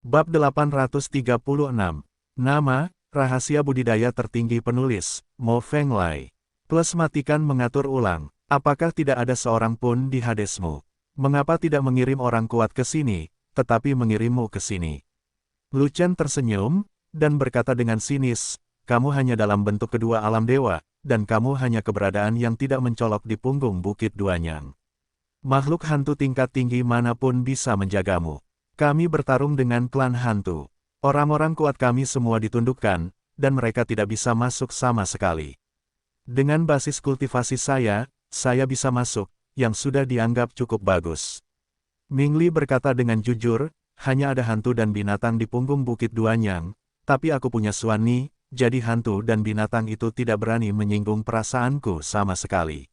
Bab 836. Nama, rahasia budidaya tertinggi penulis, Mo Fenglai. Plus matikan mengatur ulang. Apakah tidak ada seorang pun di Hadesmu? Mengapa tidak mengirim orang kuat ke sini, tetapi mengirimmu ke sini? Lu Chen tersenyum, dan berkata dengan sinis, kamu hanya dalam bentuk kedua alam dewa, dan kamu hanya keberadaan yang tidak mencolok di punggung Bukit Duanyang. Makhluk hantu tingkat tinggi manapun bisa menjagamu. Kami bertarung dengan klan hantu. Orang-orang kuat kami semua ditundukkan, dan mereka tidak bisa masuk sama sekali. Dengan basis kultivasi saya bisa masuk, yang sudah dianggap cukup bagus. Ming Li berkata dengan jujur, hanya ada hantu dan binatang di punggung Bukit Duanyang, tapi aku punya suami, jadi hantu dan binatang itu tidak berani menyinggung perasaanku sama sekali.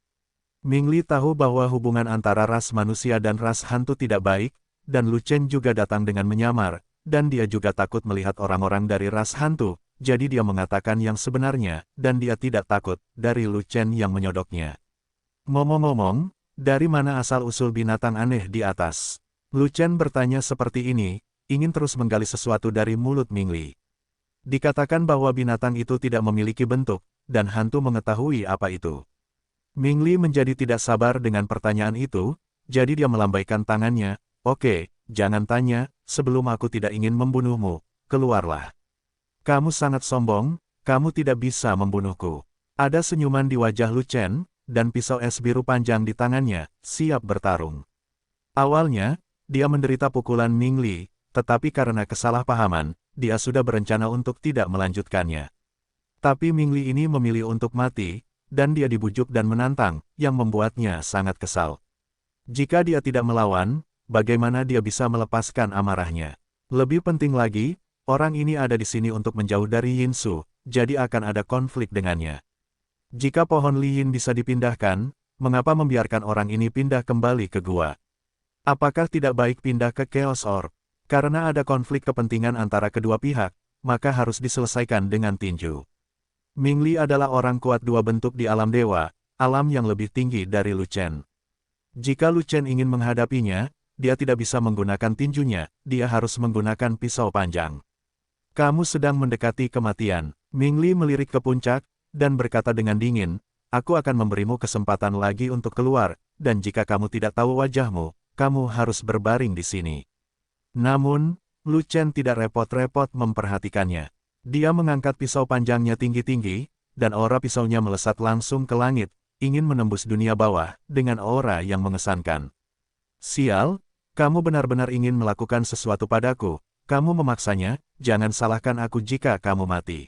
Ming Li tahu bahwa hubungan antara ras manusia dan ras hantu tidak baik, dan Lu Chen juga datang dengan menyamar, dan dia juga takut melihat orang-orang dari ras hantu, jadi dia mengatakan yang sebenarnya, dan dia tidak takut dari Lu Chen yang menyodoknya. Ngomong-ngomong, dari mana asal-usul binatang aneh di atas? Lu Chen bertanya seperti ini, ingin terus menggali sesuatu dari mulut Ming Li. Dikatakan bahwa binatang itu tidak memiliki bentuk, dan hantu mengetahui apa itu. Ming Li menjadi tidak sabar dengan pertanyaan itu, jadi dia melambaikan tangannya. Oke, jangan tanya, sebelum aku tidak ingin membunuhmu, keluarlah. Kamu sangat sombong, kamu tidak bisa membunuhku. Ada senyuman di wajah Lu Chen, dan pisau es biru panjang di tangannya, siap bertarung. Awalnya, dia menderita pukulan Ming Li, tetapi karena kesalahpahaman, dia sudah berencana untuk tidak melanjutkannya. Tapi Ming Li ini memilih untuk mati, dan dia dibujuk dan menantang, yang membuatnya sangat kesal. Jika dia tidak melawan, bagaimana dia bisa melepaskan amarahnya? Lebih penting lagi, orang ini ada di sini untuk menjauh dari Yin Su, jadi akan ada konflik dengannya. Jika pohon Li Yin bisa dipindahkan, mengapa membiarkan orang ini pindah kembali ke gua? Apakah tidak baik pindah ke Chaos Orb? Karena ada konflik kepentingan antara kedua pihak, maka harus diselesaikan dengan tinju. Ming Li adalah orang kuat dua bentuk di alam dewa, alam yang lebih tinggi dari Lu Chen. Jika Lu Chen ingin menghadapinya, dia tidak bisa menggunakan tinjunya, dia harus menggunakan pisau panjang. Kamu sedang mendekati kematian. Ming Li melirik ke puncak, dan berkata dengan dingin, aku akan memberimu kesempatan lagi untuk keluar, dan jika kamu tidak tahu wajahmu, kamu harus berbaring di sini. Namun, Lu Chen tidak repot-repot memperhatikannya. Dia mengangkat pisau panjangnya tinggi-tinggi, dan aura pisaunya melesat langsung ke langit, ingin menembus dunia bawah, dengan aura yang mengesankan. Sial, kamu benar-benar ingin melakukan sesuatu padaku, kamu memaksanya, jangan salahkan aku jika kamu mati.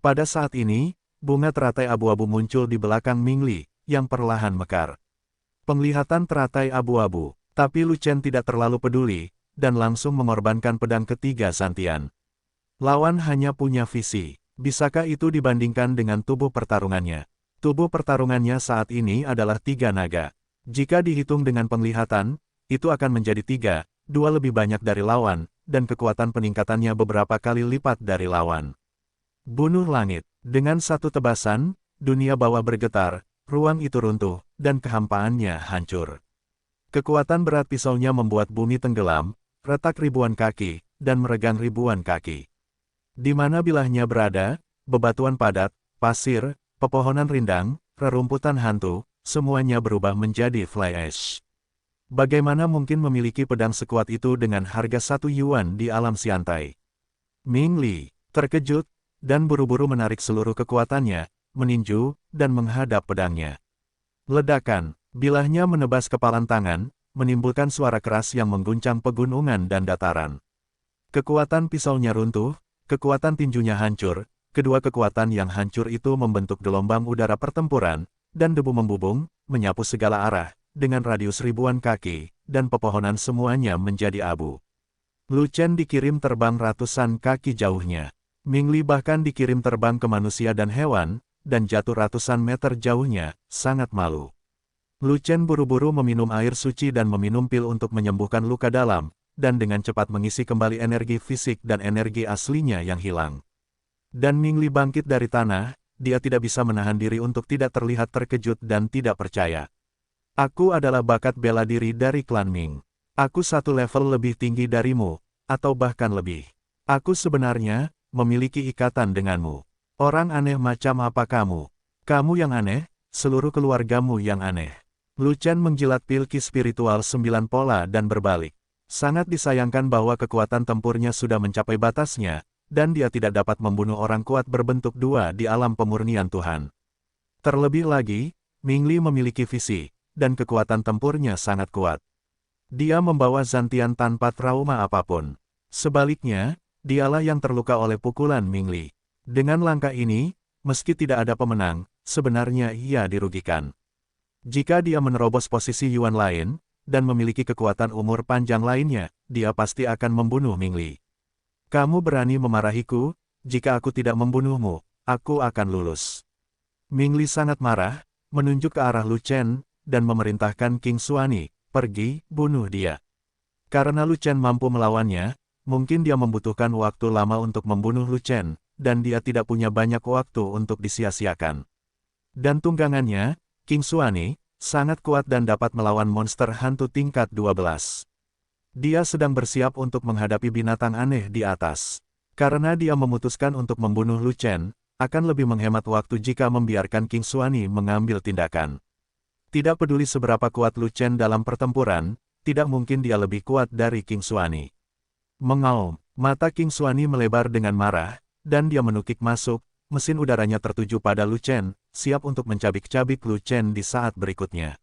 Pada saat ini, bunga teratai abu-abu muncul di belakang Ming Li, yang perlahan mekar. Penglihatan teratai abu-abu, tapi Lu Chen tidak terlalu peduli, dan langsung mengorbankan pedang ketiga Santian. Lawan hanya punya visi. Bisakah itu dibandingkan dengan tubuh pertarungannya? Tubuh pertarungannya saat ini adalah 3 naga. Jika dihitung dengan penglihatan, itu akan menjadi 2 lebih banyak dari lawan, dan kekuatan peningkatannya beberapa kali lipat dari lawan. Bunuh langit. Dengan satu tebasan, dunia bawah bergetar, ruang itu runtuh, dan kehampaannya hancur. Kekuatan berat pisaunya membuat bumi tenggelam, retak ribuan kaki, dan meregang ribuan kaki. Di mana bilahnya berada, bebatuan padat, pasir, pepohonan rindang, rerumputan hantu, semuanya berubah menjadi fly ash. Bagaimana mungkin memiliki pedang sekuat itu dengan harga 1 yuan di alam siantai? Ming Li terkejut, dan buru-buru menarik seluruh kekuatannya, meninju, dan menghadap pedangnya. Ledakan, bilahnya menebas kepalan tangan, menimbulkan suara keras yang mengguncang pegunungan dan dataran. Kekuatan pisaunya runtuh, kekuatan tinjunya hancur, kedua kekuatan yang hancur itu membentuk gelombang udara pertempuran, dan debu membubung, menyapu segala arah, dengan radius ribuan kaki, dan pepohonan semuanya menjadi abu. Lu Chen dikirim terbang ratusan kaki jauhnya. Ming Li bahkan dikirim terbang ke manusia dan hewan, dan jatuh ratusan meter jauhnya, sangat malu. Lu Chen buru-buru meminum air suci dan meminum pil untuk menyembuhkan luka dalam, dan dengan cepat mengisi kembali energi fisik dan energi aslinya yang hilang. Dan Ming Li bangkit dari tanah, dia tidak bisa menahan diri untuk tidak terlihat terkejut dan tidak percaya. Aku adalah bakat bela diri dari klan Ming. Aku 1 level lebih tinggi darimu, atau bahkan lebih. Aku sebenarnya memiliki ikatan denganmu. Orang aneh macam apa kamu? Kamu yang aneh, seluruh keluargamu yang aneh. Lu Chen menjilat pilki spiritual 9 pola dan berbalik. Sangat disayangkan bahwa kekuatan tempurnya sudah mencapai batasnya, dan dia tidak dapat membunuh orang kuat berbentuk dua di alam pemurnian Tuhan. Terlebih lagi, Ming Li memiliki visi, dan kekuatan tempurnya sangat kuat. Dia membawa Zantian tanpa trauma apapun. Sebaliknya, dialah yang terluka oleh pukulan Ming Li. Dengan langkah ini, meski tidak ada pemenang, sebenarnya ia dirugikan. Jika dia menerobos posisi Yuan lain, dan memiliki kekuatan umur panjang lainnya, dia pasti akan membunuh Ming Li. Kamu berani memarahiku, jika aku tidak membunuhmu, aku akan lulus. Ming Li sangat marah, menunjuk ke arah Lu Chen, dan memerintahkan King Xuani, pergi, bunuh dia. Karena Lu Chen mampu melawannya, mungkin dia membutuhkan waktu lama untuk membunuh Lu Chen, dan dia tidak punya banyak waktu untuk disia-siakan. Dan tunggangannya, King Xuani, sangat kuat dan dapat melawan monster hantu tingkat 12. Dia sedang bersiap untuk menghadapi binatang aneh di atas. Karena dia memutuskan untuk membunuh Lu Chen, akan lebih menghemat waktu jika membiarkan King Xuani mengambil tindakan. Tidak peduli seberapa kuat Lu Chen dalam pertempuran, tidak mungkin dia lebih kuat dari King Xuani. Mengaum, mata King Xuani melebar dengan marah, dan dia menukik masuk, mesin udaranya tertuju pada Lu Chen, siap untuk mencabik-cabik Lu Chen di saat berikutnya.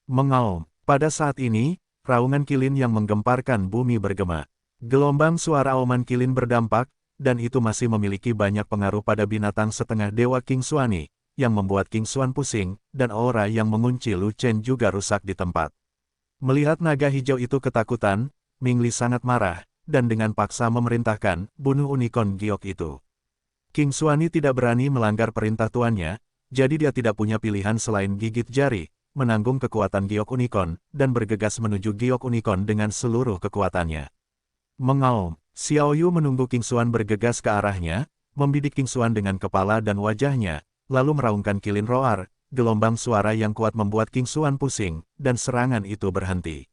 Mengaum, pada saat ini, raungan kilin yang menggemparkan bumi bergema. Gelombang suara auman kilin berdampak, dan itu masih memiliki banyak pengaruh pada binatang setengah dewa King Xuani, yang membuat King Xuan pusing, dan aura yang mengunci Lu Chen juga rusak di tempat. Melihat naga hijau itu ketakutan, Ming Li sangat marah, dan dengan paksa memerintahkan, bunuh unicorn giok itu. King Xuani tidak berani melanggar perintah tuannya, jadi dia tidak punya pilihan selain gigit jari, menanggung kekuatan giok unicorn, dan bergegas menuju giok unicorn dengan seluruh kekuatannya. Mengaum, Xiao Yu menunggu King Xuan bergegas ke arahnya, membidik King Xuan dengan kepala dan wajahnya, lalu meraungkan kilin roar, gelombang suara yang kuat membuat King Xuan pusing, dan serangan itu berhenti.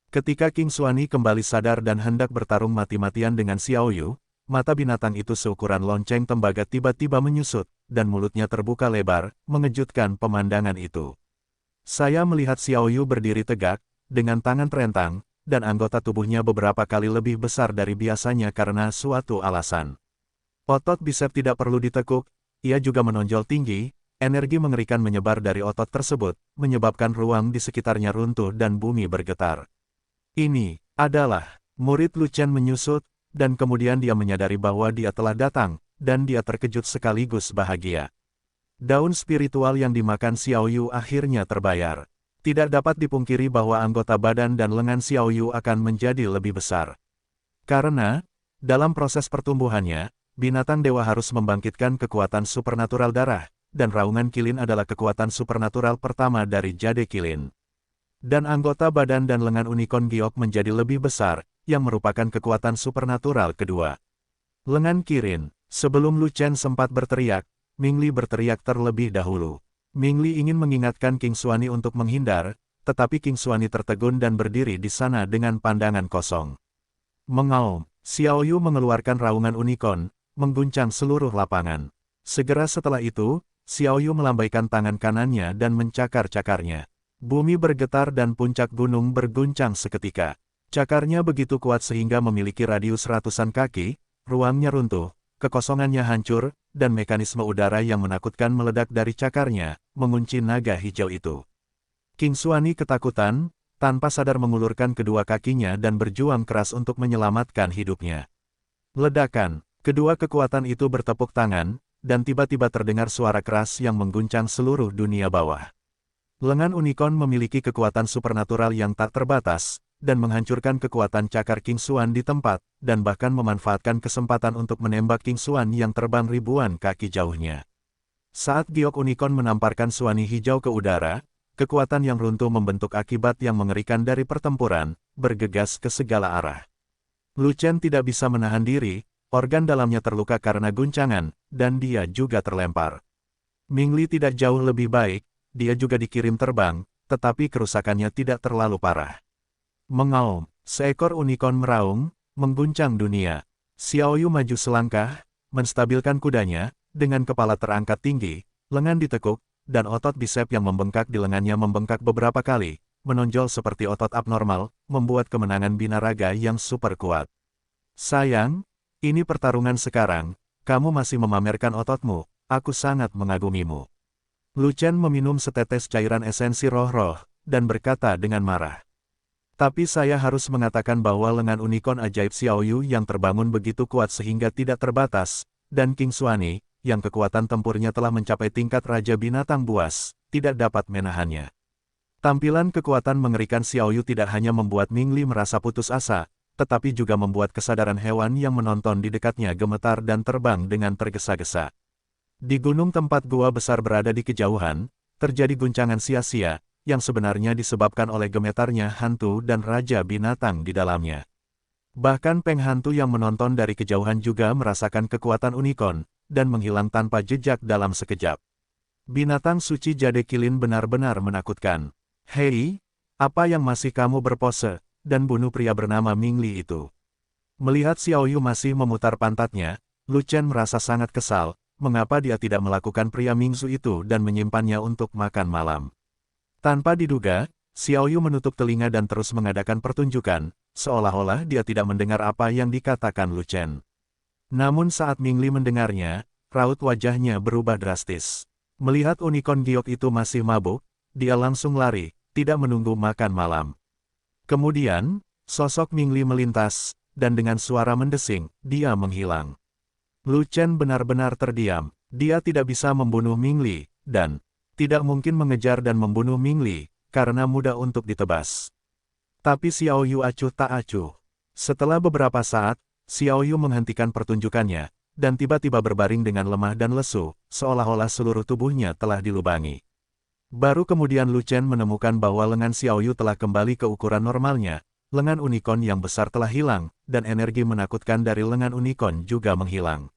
Ketika King Xuani kembali sadar dan hendak bertarung mati-matian dengan Xiao Yu, mata binatang itu seukuran lonceng tembaga tiba-tiba menyusut, dan mulutnya terbuka lebar, mengejutkan pemandangan itu. Saya melihat Xiao Yu berdiri tegak, dengan tangan terentang, dan anggota tubuhnya beberapa kali lebih besar dari biasanya karena suatu alasan. Otot bisep tidak perlu ditekuk, ia juga menonjol tinggi, energi mengerikan menyebar dari otot tersebut, menyebabkan ruang di sekitarnya runtuh dan bumi bergetar. Ini adalah murid Lu Chen menyusut, dan kemudian dia menyadari bahwa dia telah datang, dan dia terkejut sekaligus bahagia. Daun spiritual yang dimakan Xiao Yu akhirnya terbayar. Tidak dapat dipungkiri bahwa anggota badan dan lengan Xiao Yu akan menjadi lebih besar. Karena, dalam proses pertumbuhannya, binatang dewa harus membangkitkan kekuatan supernatural darah, dan raungan kilin adalah kekuatan supernatural pertama dari jade kilin. Dan anggota badan dan lengan unicorn giok menjadi lebih besar, yang merupakan kekuatan supernatural kedua. Lengan kirin, sebelum Lu Chen sempat berteriak, Ming Li berteriak terlebih dahulu. Ming Li ingin mengingatkan King Xuani untuk menghindar, tetapi King Xuani tertegun dan berdiri di sana dengan pandangan kosong. Mengaum, Xiao Yu mengeluarkan raungan unicorn, mengguncang seluruh lapangan. Segera setelah itu, Xiao Yu melambaikan tangan kanannya dan mencakar-cakarnya. Bumi bergetar dan puncak gunung berguncang seketika. Cakarnya begitu kuat sehingga memiliki radius ratusan kaki, ruangnya runtuh, kekosongannya hancur, dan mekanisme udara yang menakutkan meledak dari cakarnya, mengunci naga hijau itu. King Xuani ketakutan, tanpa sadar mengulurkan kedua kakinya dan berjuang keras untuk menyelamatkan hidupnya. Ledakan, kedua kekuatan itu bertepuk tangan, dan tiba-tiba terdengar suara keras yang mengguncang seluruh dunia bawah. Lengan unicorn memiliki kekuatan supernatural yang tak terbatas, dan menghancurkan kekuatan cakar King Xuan di tempat, dan bahkan memanfaatkan kesempatan untuk menembak King Xuan yang terbang ribuan kaki jauhnya. Saat giok unicorn menamparkan Xuani hijau ke udara, kekuatan yang runtuh membentuk akibat yang mengerikan dari pertempuran, bergegas ke segala arah. Lu Chen tidak bisa menahan diri, organ dalamnya terluka karena guncangan, dan dia juga terlempar. Ming Li tidak jauh lebih baik, dia juga dikirim terbang, tetapi kerusakannya tidak terlalu parah. Mengaum, seekor unicorn meraung, mengguncang dunia. Xiao Yu maju selangkah, menstabilkan kudanya, dengan kepala terangkat tinggi, lengan ditekuk, dan otot bisep yang membengkak di lengannya membengkak beberapa kali, menonjol seperti otot abnormal, membuat kemenangan binaraga yang super kuat. Sayang, ini pertarungan sekarang, kamu masih memamerkan ototmu, aku sangat mengagumimu. Lu Chen meminum setetes cairan esensi roh-roh, dan berkata dengan marah. Tapi saya harus mengatakan bahwa lengan unicorn ajaib Xiao Yu yang terbangun begitu kuat sehingga tidak terbatas, dan King Xuani, yang kekuatan tempurnya telah mencapai tingkat Raja Binatang Buas, tidak dapat menahannya. Tampilan kekuatan mengerikan Xiao Yu tidak hanya membuat Ming Li merasa putus asa, tetapi juga membuat kesadaran hewan yang menonton di dekatnya gemetar dan terbang dengan tergesa-gesa. Di gunung tempat gua besar berada di kejauhan, terjadi guncangan sia-sia, yang sebenarnya disebabkan oleh gemetarnya hantu dan Raja Binatang di dalamnya. Bahkan Peng Hantu yang menonton dari kejauhan juga merasakan kekuatan unicorn, dan menghilang tanpa jejak dalam sekejap. Binatang suci Jade Kilin benar-benar menakutkan. Hei, apa yang masih kamu berpose, dan bunuh pria bernama Ming Li itu? Melihat Xiao Yu masih memutar pantatnya, Lu Chen merasa sangat kesal, mengapa dia tidak melakukan pria Mingzu itu dan menyimpannya untuk makan malam. Tanpa diduga, Xiao Yu menutup telinga dan terus mengadakan pertunjukan, seolah-olah dia tidak mendengar apa yang dikatakan Lu Chen. Namun saat Ming Li mendengarnya, raut wajahnya berubah drastis. Melihat unicorn giok itu masih mabuk, dia langsung lari, tidak menunggu makan malam. Kemudian, sosok Ming Li melintas, dan dengan suara mendesing, dia menghilang. Lu Chen benar-benar terdiam, dia tidak bisa membunuh Ming Li, dan tidak mungkin mengejar dan membunuh Ming Li, karena mudah untuk ditebas. Tapi Xiao Yu acuh tak acuh. Setelah beberapa saat, Xiao Yu menghentikan pertunjukannya, dan tiba-tiba berbaring dengan lemah dan lesu, seolah-olah seluruh tubuhnya telah dilubangi. Baru kemudian Lu Chen menemukan bahwa lengan Xiao Yu telah kembali ke ukuran normalnya, lengan unicorn yang besar telah hilang, dan energi menakutkan dari lengan unicorn juga menghilang.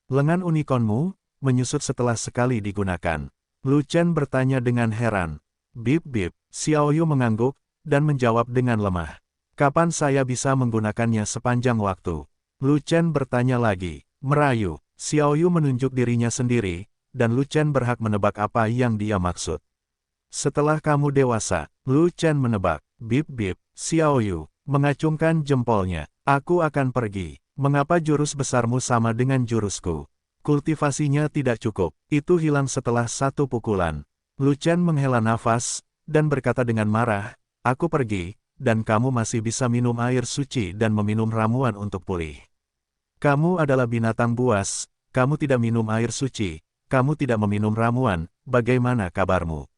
Lengan unicornmu menyusut setelah sekali digunakan. Lu Chen bertanya dengan heran. Bip bip, Xiao Yu mengangguk, dan menjawab dengan lemah. Kapan saya bisa menggunakannya sepanjang waktu? Lu Chen bertanya lagi, merayu. Xiao Yu menunjuk dirinya sendiri, dan Lu Chen berhak menebak apa yang dia maksud. Setelah kamu dewasa, Lu Chen menebak. Bip bip, Xiao Yu mengacungkan jempolnya. Aku akan pergi. Mengapa jurus besarmu sama dengan jurusku? Kultivasinya tidak cukup. Itu hilang setelah satu pukulan. Lu Chen menghela nafas, dan berkata dengan marah, aku pergi, dan kamu masih bisa minum air suci dan meminum ramuan untuk pulih. Kamu adalah binatang buas, kamu tidak minum air suci, kamu tidak meminum ramuan, bagaimana kabarmu?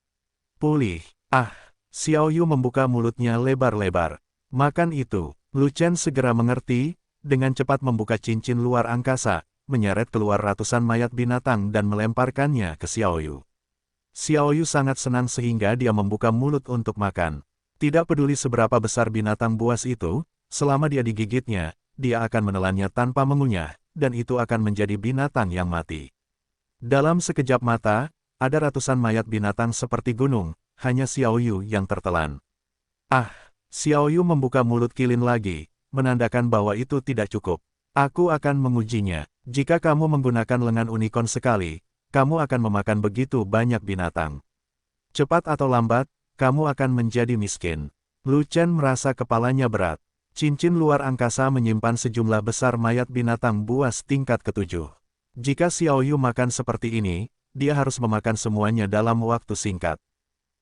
Pulih. Ah, Xiao Yu membuka mulutnya lebar-lebar. Makan itu. Lu Chen segera mengerti, dengan cepat membuka cincin luar angkasa, menyeret keluar ratusan mayat binatang dan melemparkannya ke Xiao Yu. Xiao Yu sangat senang sehingga dia membuka mulut untuk makan. Tidak peduli seberapa besar binatang buas itu, selama dia digigitnya, dia akan menelannya tanpa mengunyah, dan itu akan menjadi binatang yang mati. Dalam sekejap mata, ada ratusan mayat binatang seperti gunung, hanya Xiao Yu yang tertelan. Ah, Xiao Yu membuka mulut Kilin lagi, menandakan bahwa itu tidak cukup. Aku akan mengujinya. Jika kamu menggunakan lengan unicorn sekali, kamu akan memakan begitu banyak binatang. Cepat atau lambat, kamu akan menjadi miskin. Lu Chen merasa kepalanya berat. Cincin luar angkasa menyimpan sejumlah besar mayat binatang buas tingkat ketujuh. Jika Xiao Yu makan seperti ini, dia harus memakan semuanya dalam waktu singkat.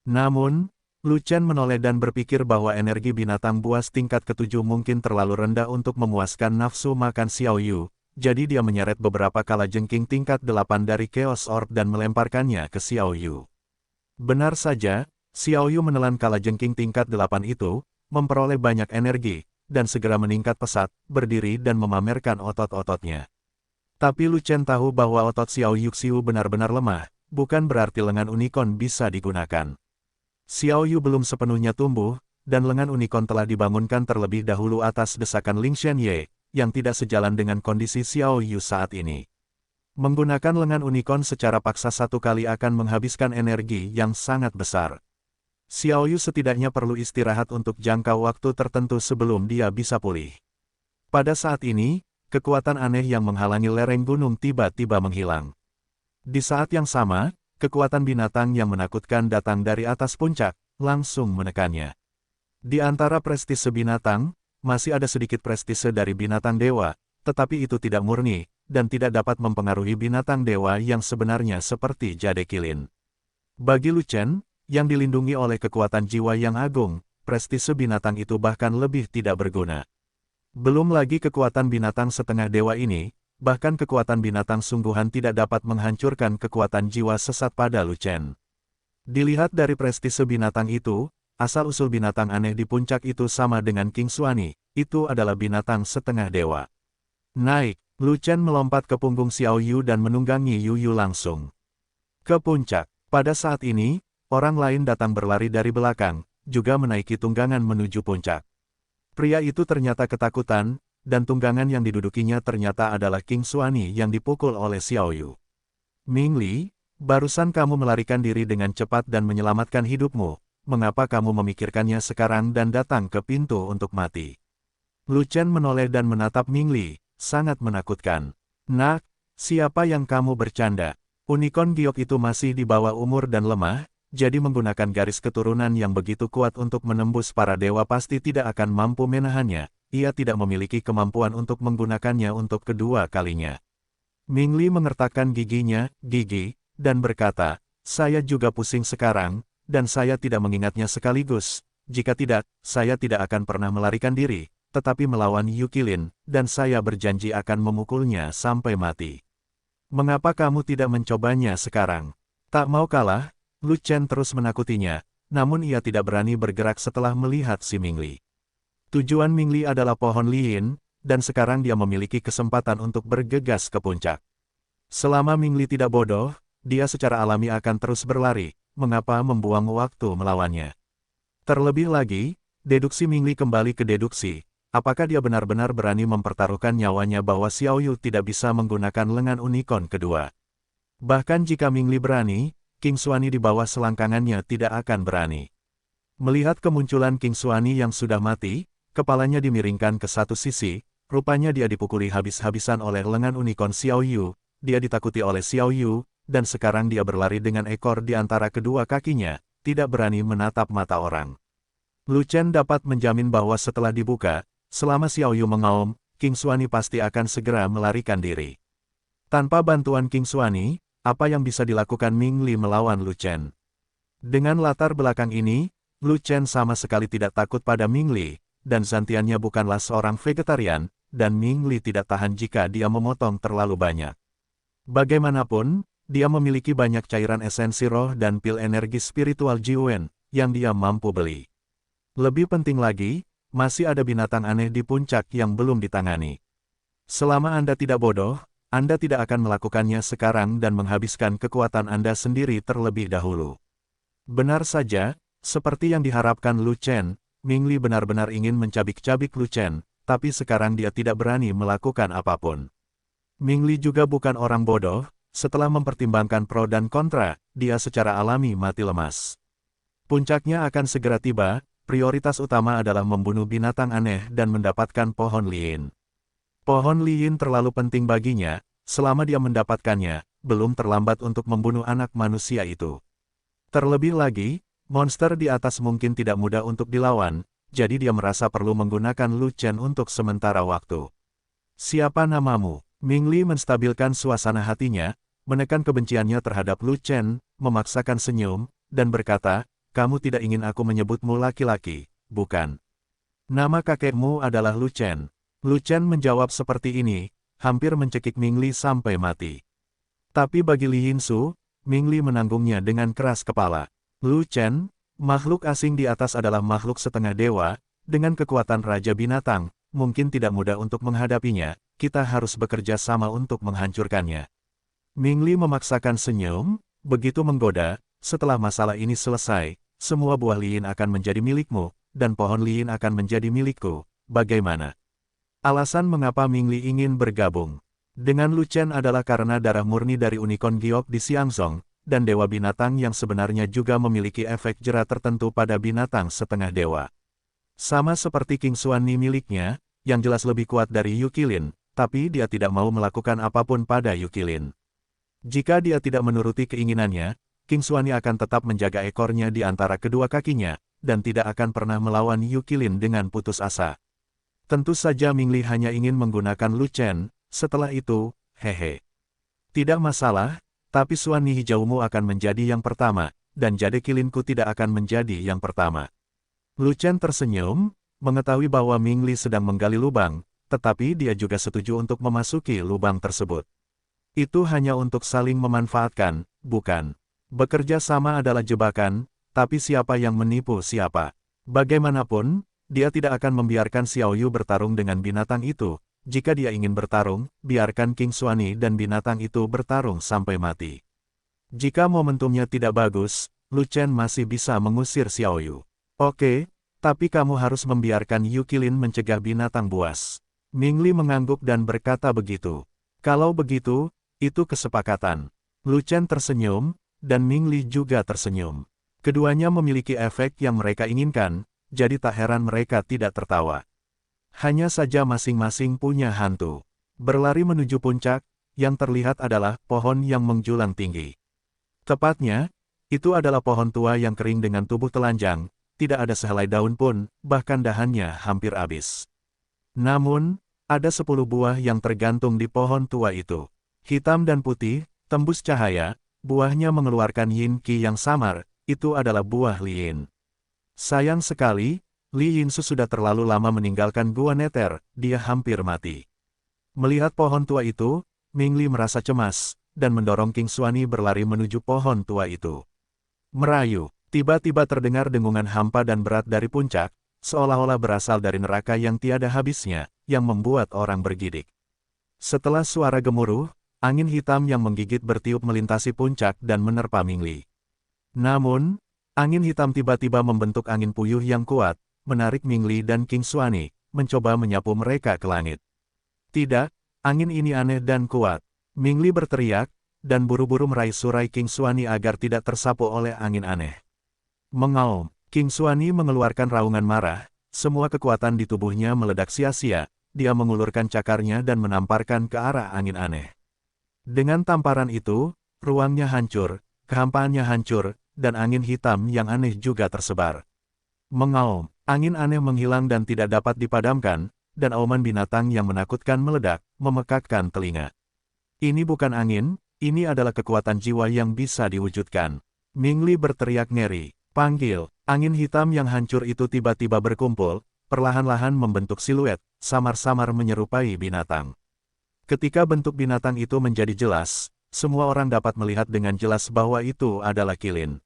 Namun, Lu Chen menoleh dan berpikir bahwa energi binatang buas tingkat ketujuh mungkin terlalu rendah untuk memuaskan nafsu makan Xiao Yu, jadi dia menyeret beberapa kalajengking tingkat 8 dari Chaos Orb dan melemparkannya ke Xiao Yu. Benar saja, Xiao Yu menelan kalajengking tingkat 8 itu, memperoleh banyak energi, dan segera meningkat pesat, berdiri dan memamerkan otot-ototnya. Tapi Lu Chen tahu bahwa otot Xiao Yuxiu benar-benar lemah, bukan berarti lengan unicorn bisa digunakan. Xiao Yu belum sepenuhnya tumbuh, dan lengan unicorn telah dibangunkan terlebih dahulu atas desakan Ling Xianye, yang tidak sejalan dengan kondisi Xiao Yu saat ini. Menggunakan lengan unicorn secara paksa satu kali akan menghabiskan energi yang sangat besar. Xiao Yu setidaknya perlu istirahat untuk jangka waktu tertentu sebelum dia bisa pulih. Pada saat ini, kekuatan aneh yang menghalangi lereng gunung tiba-tiba menghilang. Di saat yang sama, kekuatan binatang yang menakutkan datang dari atas puncak, langsung menekannya. Di antara prestise binatang, masih ada sedikit prestise dari binatang dewa, tetapi itu tidak murni, dan tidak dapat mempengaruhi binatang dewa yang sebenarnya seperti Jade Kilin. Bagi Lu Chen, yang dilindungi oleh kekuatan jiwa yang agung, prestise binatang itu bahkan lebih tidak berguna. Belum lagi kekuatan binatang setengah dewa ini, bahkan kekuatan binatang sungguhan tidak dapat menghancurkan kekuatan jiwa sesat pada Lu Chen. Dilihat dari prestise binatang itu, asal-usul binatang aneh di puncak itu sama dengan King Xuani, itu adalah binatang setengah dewa. Naik, Lu Chen melompat ke punggung Xiao Yu dan menunggangi Yu Yu langsung ke puncak. Pada saat ini, orang lain datang berlari dari belakang, juga menaiki tunggangan menuju puncak. Pria itu ternyata ketakutan, dan tunggangan yang didudukinya ternyata adalah King Xuani yang dipukul oleh Xiao Yu. Ming Li, barusan kamu melarikan diri dengan cepat dan menyelamatkan hidupmu, mengapa kamu memikirkannya sekarang dan datang ke pintu untuk mati? Lu Chen menoleh dan menatap Ming Li, sangat menakutkan. Nak, siapa yang kamu bercanda? Unicorn giok itu masih di bawah umur dan lemah, jadi menggunakan garis keturunan yang begitu kuat untuk menembus para dewa pasti tidak akan mampu menahannya, ia tidak memiliki kemampuan untuk menggunakannya untuk kedua kalinya. Ming Li mengertakkan giginya, dan berkata, saya juga pusing sekarang, dan saya tidak mengingatnya sekaligus, jika tidak, saya tidak akan pernah melarikan diri, tetapi melawan Yu Qilin, dan saya berjanji akan memukulnya sampai mati. Mengapa kamu tidak mencobanya sekarang? Tak mau kalah, Lu Chen terus menakutinya, namun ia tidak berani bergerak setelah melihat si Ming Li. Tujuan Ming Li adalah pohon lien, dan sekarang dia memiliki kesempatan untuk bergegas ke puncak. Selama Ming Li tidak bodoh, dia secara alami akan terus berlari, mengapa membuang waktu melawannya. Terlebih lagi, deduksi Ming Li kembali ke deduksi, apakah dia benar-benar berani mempertaruhkan nyawanya bahwa Xiao Yu tidak bisa menggunakan lengan unicorn kedua. Bahkan jika Ming Li berani, King Xuani di bawah selangkangannya tidak akan berani. Melihat kemunculan King Xuani yang sudah mati, kepalanya dimiringkan ke satu sisi, rupanya dia dipukuli habis-habisan oleh lengan unicorn Xiao Yu, dia ditakuti oleh Xiao Yu, dan sekarang dia berlari dengan ekor di antara kedua kakinya, tidak berani menatap mata orang. Lu Chen dapat menjamin bahwa setelah dibuka, selama Xiao Yu mengaum, King Xuani pasti akan segera melarikan diri. Tanpa bantuan King Xuani, apa yang bisa dilakukan Ming Li melawan Lu Chen? Dengan latar belakang ini, Lu Chen sama sekali tidak takut pada Ming Li, dan Zantiannya bukanlah seorang vegetarian, dan Ming Li tidak tahan jika dia memotong terlalu banyak. Bagaimanapun, dia memiliki banyak cairan esensi roh dan pil energi spiritual Jiwen, yang dia mampu beli. Lebih penting lagi, masih ada binatang aneh di puncak yang belum ditangani. Selama Anda tidak bodoh, Anda tidak akan melakukannya sekarang dan menghabiskan kekuatan Anda sendiri terlebih dahulu. Benar saja, seperti yang diharapkan Lu Chen, Ming Li benar-benar ingin mencabik-cabik Lu Chen, tapi sekarang dia tidak berani melakukan apapun. Ming Li juga bukan orang bodoh, setelah mempertimbangkan pro dan kontra, dia secara alami mati lemas. Puncaknya akan segera tiba, prioritas utama adalah membunuh binatang aneh dan mendapatkan pohon lien. Pohon lien terlalu penting baginya, selama dia mendapatkannya, belum terlambat untuk membunuh anak manusia itu. Terlebih lagi, monster di atas mungkin tidak mudah untuk dilawan, jadi dia merasa perlu menggunakan Lu Chen untuk sementara waktu. Siapa namamu? Ming Li menstabilkan suasana hatinya, menekan kebenciannya terhadap Lu Chen, memaksakan senyum, dan berkata, kamu tidak ingin aku menyebutmu laki-laki, bukan? Nama kakekmu adalah Lu Chen. Lu Chen menjawab seperti ini, hampir mencekik Ming Li sampai mati. Tapi bagi Li Yinsu, Ming Li menanggungnya dengan keras kepala. Lu Chen, makhluk asing di atas adalah makhluk setengah dewa, dengan kekuatan Raja Binatang, mungkin tidak mudah untuk menghadapinya, kita harus bekerja sama untuk menghancurkannya. Ming Li memaksakan senyum, begitu menggoda, setelah masalah ini selesai, semua buah lien akan menjadi milikmu, dan pohon lien akan menjadi milikku, bagaimana? Alasan mengapa Ming Li ingin bergabung dengan Lu Chen adalah karena darah murni dari unicorn giok di Xiangzong, dan dewa binatang yang sebenarnya juga memiliki efek jera tertentu pada binatang setengah dewa. Sama seperti King Xuani miliknya, yang jelas lebih kuat dari Yukilin, tapi dia tidak mau melakukan apapun pada Yukilin. Jika dia tidak menuruti keinginannya, King Xuani akan tetap menjaga ekornya di antara kedua kakinya, dan tidak akan pernah melawan Yukilin dengan putus asa. Tentu saja Mingli hanya ingin menggunakan Lu Chen, setelah itu, hehe. Tidak masalah, tapi Xuani hijaumu akan menjadi yang pertama, dan jade kilinku tidak akan menjadi yang pertama. Lu Chen tersenyum, mengetahui bahwa Mingli sedang menggali lubang, tetapi dia juga setuju untuk memasuki lubang tersebut. Itu hanya untuk saling memanfaatkan, bukan? Bekerja sama adalah jebakan, tapi siapa yang menipu siapa? Bagaimanapun, dia tidak akan membiarkan Xiao Yu bertarung dengan binatang itu. Jika dia ingin bertarung, biarkan King Xuani dan binatang itu bertarung sampai mati. Jika momentumnya tidak bagus, Lu Chen masih bisa mengusir Xiao Yu. Oke, tapi kamu harus membiarkan Yukilin mencegah binatang buas. Mingli mengangguk dan berkata begitu. Kalau begitu, itu kesepakatan. Lu Chen tersenyum, dan Mingli juga tersenyum. Keduanya memiliki efek yang mereka inginkan, jadi tak heran mereka tidak tertawa. Hanya saja masing-masing punya hantu. Berlari menuju puncak, yang terlihat adalah pohon yang menjulang tinggi. Tepatnya, itu adalah pohon tua yang kering dengan tubuh telanjang, tidak ada sehelai daun pun, bahkan dahannya hampir habis. Namun, ada 10 buah yang tergantung di pohon tua itu. Hitam dan putih, tembus cahaya, buahnya mengeluarkan yin qi yang samar, itu adalah buah Liyin. Sayang sekali, Li Yinsu sudah terlalu lama meninggalkan Gua Neter, dia hampir mati. Melihat pohon tua itu, Mingli merasa cemas, dan mendorong King Xuani berlari menuju pohon tua itu. Merayu, tiba-tiba terdengar dengungan hampa dan berat dari puncak, seolah-olah berasal dari neraka yang tiada habisnya, yang membuat orang bergidik. Setelah suara gemuruh, angin hitam yang menggigit bertiup melintasi puncak dan menerpa Mingli. Namun, angin hitam tiba-tiba membentuk angin puyuh yang kuat, menarik Mingli dan King Xuani, mencoba menyapu mereka ke langit. Tidak, angin ini aneh dan kuat. Mingli berteriak, dan buru-buru meraih surai King Xuani agar tidak tersapu oleh angin aneh. Mengaum, King Xuani mengeluarkan raungan marah, semua kekuatan di tubuhnya meledak sia-sia, dia mengulurkan cakarnya dan menamparkan ke arah angin aneh. Dengan tamparan itu, ruangnya hancur, kehampaannya hancur, dan angin hitam yang aneh juga tersebar. Mengaum, angin aneh menghilang dan tidak dapat dipadamkan, dan auman binatang yang menakutkan meledak, memekakkan telinga. Ini bukan angin, ini adalah kekuatan jiwa yang bisa diwujudkan. Mingli berteriak ngeri. Panggil, angin hitam yang hancur itu tiba-tiba berkumpul, perlahan-lahan membentuk siluet, samar-samar menyerupai binatang. Ketika bentuk binatang itu menjadi jelas, semua orang dapat melihat dengan jelas bahwa itu adalah Qilin.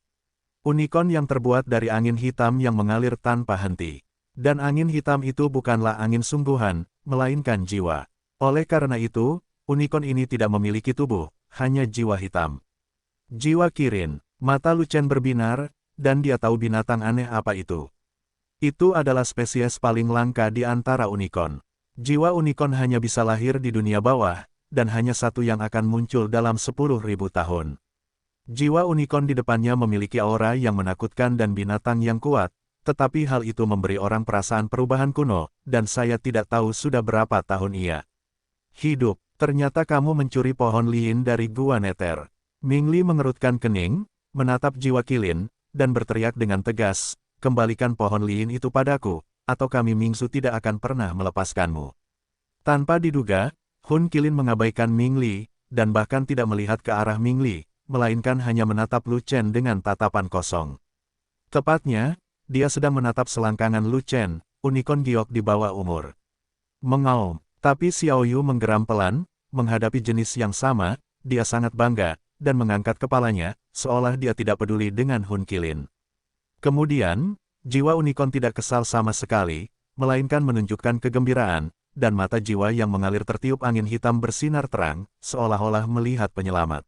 Unicorn yang terbuat dari angin hitam yang mengalir tanpa henti. Dan angin hitam itu bukanlah angin sungguhan, melainkan jiwa. Oleh karena itu, unicorn ini tidak memiliki tubuh, hanya jiwa hitam. Jiwa Kirin, mata Lu Chen berbinar, dan dia tahu binatang aneh apa itu. Itu adalah spesies paling langka di antara unicorn. Jiwa unicorn hanya bisa lahir di dunia bawah, dan hanya satu yang akan muncul dalam 10.000 tahun. Jiwa unicorn di depannya memiliki aura yang menakutkan dan binatang yang kuat, tetapi hal itu memberi orang perasaan perubahan kuno, dan saya tidak tahu sudah berapa tahun ia hidup. Ternyata kamu mencuri pohon Liyin dari Gua Neter. Mingli mengerutkan kening, menatap jiwa Qilin, dan berteriak dengan tegas, kembalikan pohon Liyin itu padaku, atau kami Mingsu tidak akan pernah melepaskanmu. Tanpa diduga, Hun Qilin mengabaikan Mingli, dan bahkan tidak melihat ke arah Mingli, melainkan hanya menatap Lu Chen dengan tatapan kosong. Tepatnya, dia sedang menatap selangkangan Lu Chen, unicorn giok di bawah umur. Mengaum, tapi Xiao Yu menggeram pelan, menghadapi jenis yang sama, dia sangat bangga, dan mengangkat kepalanya, seolah dia tidak peduli dengan Hun Qilin. Kemudian, jiwa unicorn tidak kesal sama sekali, melainkan menunjukkan kegembiraan, dan mata jiwa yang mengalir tertiup angin hitam bersinar terang, seolah-olah melihat penyelamat.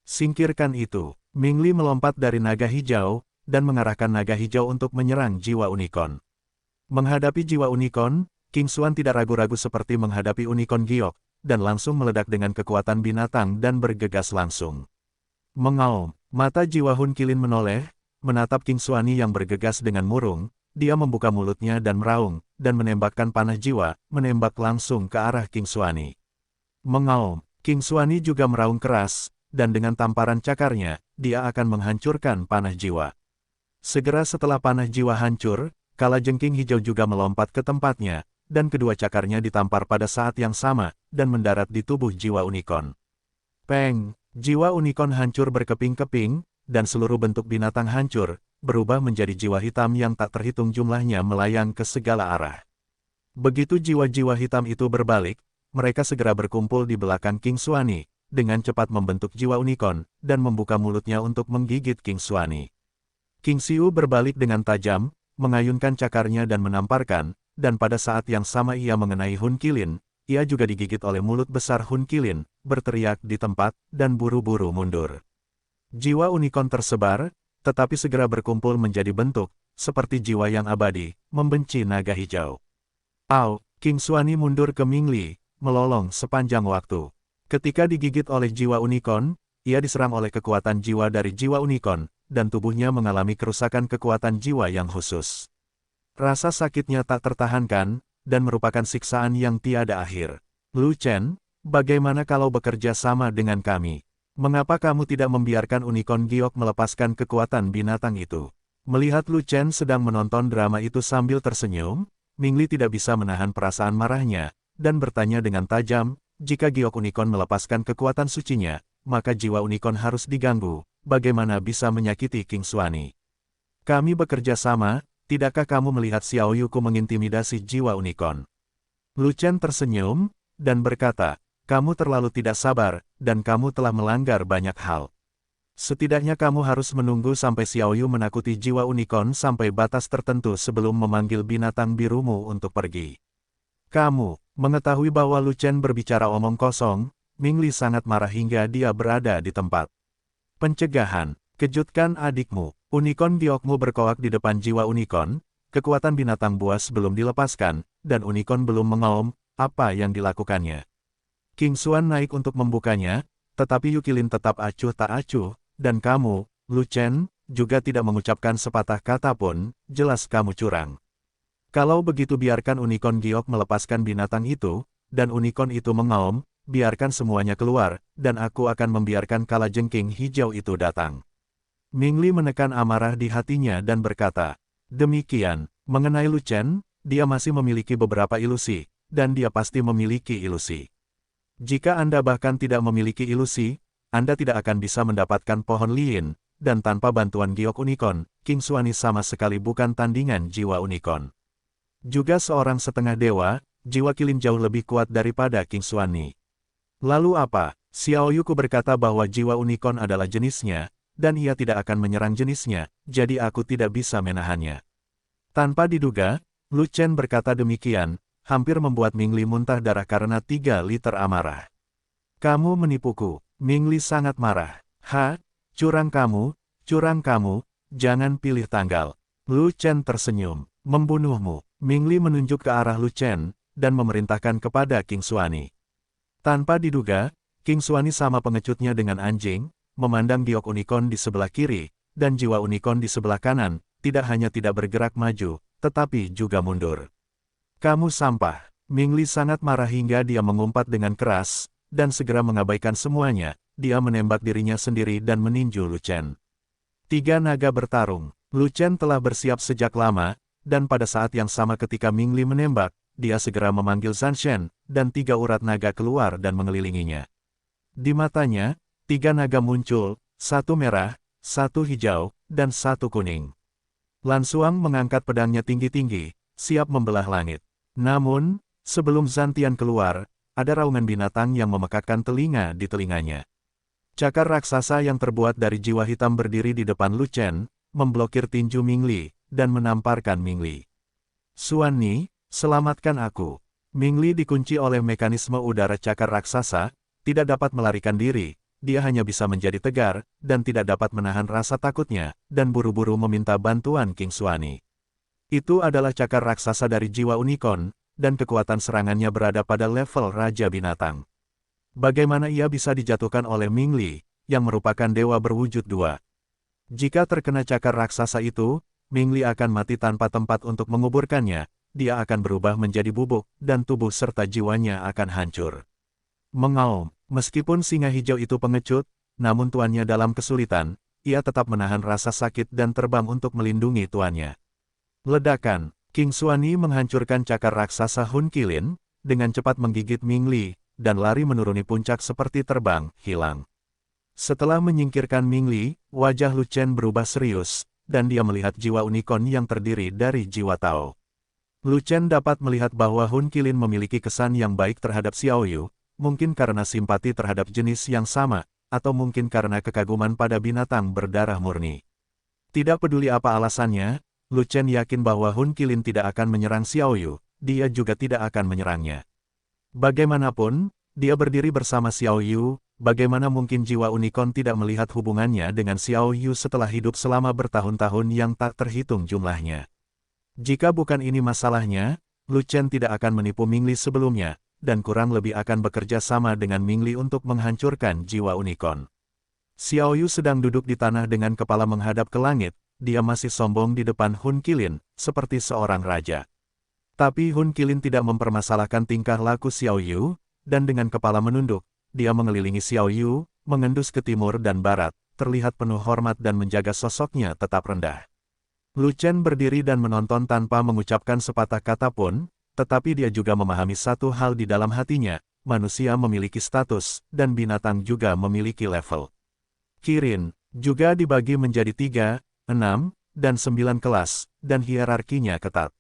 Singkirkan itu. Mingli melompat dari naga hijau, dan mengarahkan naga hijau untuk menyerang jiwa unicorn. Menghadapi jiwa unicorn, King Xuan tidak ragu-ragu seperti menghadapi unicorn giok, dan langsung meledak dengan kekuatan binatang dan bergegas langsung. Mengaum, mata jiwa Hun Qilin menoleh, menatap King Xuani yang bergegas dengan murung, dia membuka mulutnya dan meraung, dan menembakkan panah jiwa, menembak langsung ke arah King Xuani. Mengaum, King Xuani juga meraung keras, dan dengan tamparan cakarnya, dia akan menghancurkan panah jiwa. Segera setelah panah jiwa hancur, kalajengking hijau juga melompat ke tempatnya, dan kedua cakarnya ditampar pada saat yang sama, dan mendarat di tubuh jiwa unicorn. Peng! Jiwa unicorn hancur berkeping-keping, dan seluruh bentuk binatang hancur, berubah menjadi jiwa hitam yang tak terhitung jumlahnya melayang ke segala arah. Begitu jiwa-jiwa hitam itu berbalik, mereka segera berkumpul di belakang King Xuani, dengan cepat membentuk jiwa unicorn, dan membuka mulutnya untuk menggigit King Xuani. King Xiu berbalik dengan tajam, mengayunkan cakarnya dan menamparkan, dan pada saat yang sama ia mengenai Hun Qilin, ia juga digigit oleh mulut besar Hun Qilin, berteriak di tempat, dan buru-buru mundur. Jiwa unicorn tersebar, tetapi segera berkumpul menjadi bentuk, seperti jiwa yang abadi, membenci naga hijau. Au! King Xuani mundur ke Ming Li, melolong sepanjang waktu. Ketika digigit oleh jiwa unicorn, ia diserang oleh kekuatan jiwa dari jiwa unicorn, dan tubuhnya mengalami kerusakan kekuatan jiwa yang khusus. Rasa sakitnya tak tertahankan, dan merupakan siksaan yang tiada akhir. Lu Chen, bagaimana kalau bekerja sama dengan kami? Mengapa kamu tidak membiarkan unicorn giok melepaskan kekuatan binatang itu? Melihat Lu Chen sedang menonton drama itu sambil tersenyum, Ming Li tidak bisa menahan perasaan marahnya, dan bertanya dengan tajam, jika giok unicorn melepaskan kekuatan sucinya, maka jiwa unicorn harus diganggu, bagaimana bisa menyakiti King Xuani? Kami bekerja sama. Tidakkah kamu melihat Xiao Yuku mengintimidasi jiwa unicorn? Lu Chen tersenyum, dan berkata, kamu terlalu tidak sabar, dan kamu telah melanggar banyak hal. Setidaknya kamu harus menunggu sampai Xiao Yu menakuti jiwa unicorn sampai batas tertentu sebelum memanggil binatang birumu untuk pergi. Kamu, mengetahui bahwa Lu Chen berbicara omong kosong, Ming Li sangat marah hingga dia berada di tempat. Pencegahan, kejutkan adikmu. Unicorn giokmu berkoak di depan jiwa unicorn, kekuatan binatang buas belum dilepaskan, dan unicorn belum mengaum, apa yang dilakukannya. King Xuan naik untuk membukanya, tetapi Yu Qilin tetap acuh tak acuh, dan kamu, Lu Chen, juga tidak mengucapkan sepatah kata pun, jelas kamu curang. Kalau begitu biarkan unicorn giok melepaskan binatang itu, dan unicorn itu mengaum, biarkan semuanya keluar, dan aku akan membiarkan kalajengking hijau itu datang. Ming Li menekan amarah di hatinya dan berkata, demikian, mengenai Lu Chen, dia masih memiliki beberapa ilusi, dan dia pasti memiliki ilusi. Jika Anda bahkan tidak memiliki ilusi, Anda tidak akan bisa mendapatkan pohon lien, dan tanpa bantuan giok unicorn, King Xuani sama sekali bukan tandingan jiwa unicorn. Juga seorang setengah dewa, jiwa Qilin jauh lebih kuat daripada King Xuani. Lalu apa? Xiao Yuku berkata bahwa jiwa unicorn adalah jenisnya, dan ia tidak akan menyerang jenisnya, jadi aku tidak bisa menahannya. Tanpa diduga, Lu Chen berkata demikian, hampir membuat Ming Li muntah darah karena 3 liter amarah. Kamu menipuku, Ming Li sangat marah. Curang kamu, jangan pilih tanggal. Lu Chen tersenyum, membunuhmu. Ming Li menunjuk ke arah Lu Chen, dan memerintahkan kepada King Xuani. Tanpa diduga, King Xuani sama pengecutnya dengan anjing, memandang giok unicorn di sebelah kiri, dan jiwa unicorn di sebelah kanan, tidak hanya tidak bergerak maju, tetapi juga mundur. Kamu sampah. Ming Li sangat marah hingga dia mengumpat dengan keras, dan segera mengabaikan semuanya, dia menembak dirinya sendiri dan meninju Lu Chen. 3 naga bertarung. Lu Chen telah bersiap sejak lama, dan pada saat yang sama ketika Ming Li menembak, dia segera memanggil Zhan Shen, dan 3 urat naga keluar dan mengelilinginya. Di matanya, 3 naga muncul, 1 merah, 1 hijau, dan 1 kuning. Lan Xuang mengangkat pedangnya tinggi-tinggi, siap membelah langit. Namun, sebelum Zhan Tian keluar, ada raungan binatang yang memekakkan telinga di telinganya. Cakar raksasa yang terbuat dari jiwa hitam berdiri di depan Lu Chen, memblokir tinju Ming Li, dan menamparkan Ming Li. Xuan Ni, selamatkan aku. Ming Li dikunci oleh mekanisme udara cakar raksasa, tidak dapat melarikan diri. Dia hanya bisa menjadi tegar, dan tidak dapat menahan rasa takutnya, dan buru-buru meminta bantuan King Xuani. Itu adalah cakar raksasa dari jiwa unicorn, dan kekuatan serangannya berada pada level Raja Binatang. Bagaimana ia bisa dijatuhkan oleh Ming Li, yang merupakan dewa berwujud 2? Jika terkena cakar raksasa itu, Mingli akan mati tanpa tempat untuk menguburkannya, dia akan berubah menjadi bubuk, dan tubuh serta jiwanya akan hancur. Mengaum, meskipun singa hijau itu pengecut, namun tuannya dalam kesulitan, ia tetap menahan rasa sakit dan terbang untuk melindungi tuannya. Ledakan, King Xuani menghancurkan cakar raksasa Hun Qilin, dengan cepat menggigit Mingli, dan lari menuruni puncak seperti terbang, hilang. Setelah menyingkirkan Mingli, wajah Lu Chen berubah serius, dan dia melihat jiwa unicorn yang terdiri dari jiwa Tao. Lu Chen dapat melihat bahwa Hun Qilin memiliki kesan yang baik terhadap Xiao Yu, mungkin karena simpati terhadap jenis yang sama, atau mungkin karena kekaguman pada binatang berdarah murni. Tidak peduli apa alasannya, Lu Chen yakin bahwa Hun Qilin tidak akan menyerang Xiao Yu, dia juga tidak akan menyerangnya. Bagaimanapun, dia berdiri bersama Xiao Yu, bagaimana mungkin jiwa unicorn tidak melihat hubungannya dengan Xiao Yu setelah hidup selama bertahun-tahun yang tak terhitung jumlahnya. Jika bukan ini masalahnya, Lu Chen tidak akan menipu Mingli sebelumnya, dan kurang lebih akan bekerja sama dengan Mingli untuk menghancurkan jiwa unicorn. Xiao Yu sedang duduk di tanah dengan kepala menghadap ke langit, dia masih sombong di depan Hun Qilin, seperti seorang raja. Tapi Hun Qilin tidak mempermasalahkan tingkah laku Xiao Yu, dan dengan kepala menunduk, dia mengelilingi Xiao Yu, mengendus ke timur dan barat, terlihat penuh hormat dan menjaga sosoknya tetap rendah. Lu Chen berdiri dan menonton tanpa mengucapkan sepatah kata pun, tetapi dia juga memahami satu hal di dalam hatinya, manusia memiliki status, dan binatang juga memiliki level. Kirin juga dibagi menjadi 3, 6, dan 9 kelas, dan hierarkinya ketat.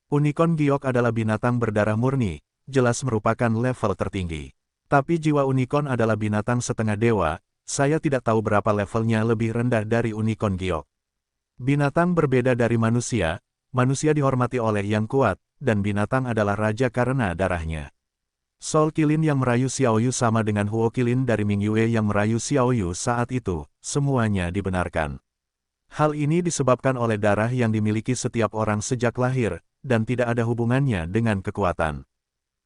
Unicorn giok adalah binatang berdarah murni, jelas merupakan level tertinggi. Tapi jiwa unicorn adalah binatang setengah dewa, saya tidak tahu berapa levelnya lebih rendah dari unicorn giok. Binatang berbeda dari manusia, manusia dihormati oleh yang kuat, dan binatang adalah raja karena darahnya. Sol Qilin yang merayu Xiao Yu sama dengan Huo Qilin dari Ming Yue yang merayu Xiao Yu saat itu, semuanya dibenarkan. Hal ini disebabkan oleh darah yang dimiliki setiap orang sejak lahir, dan tidak ada hubungannya dengan kekuatan.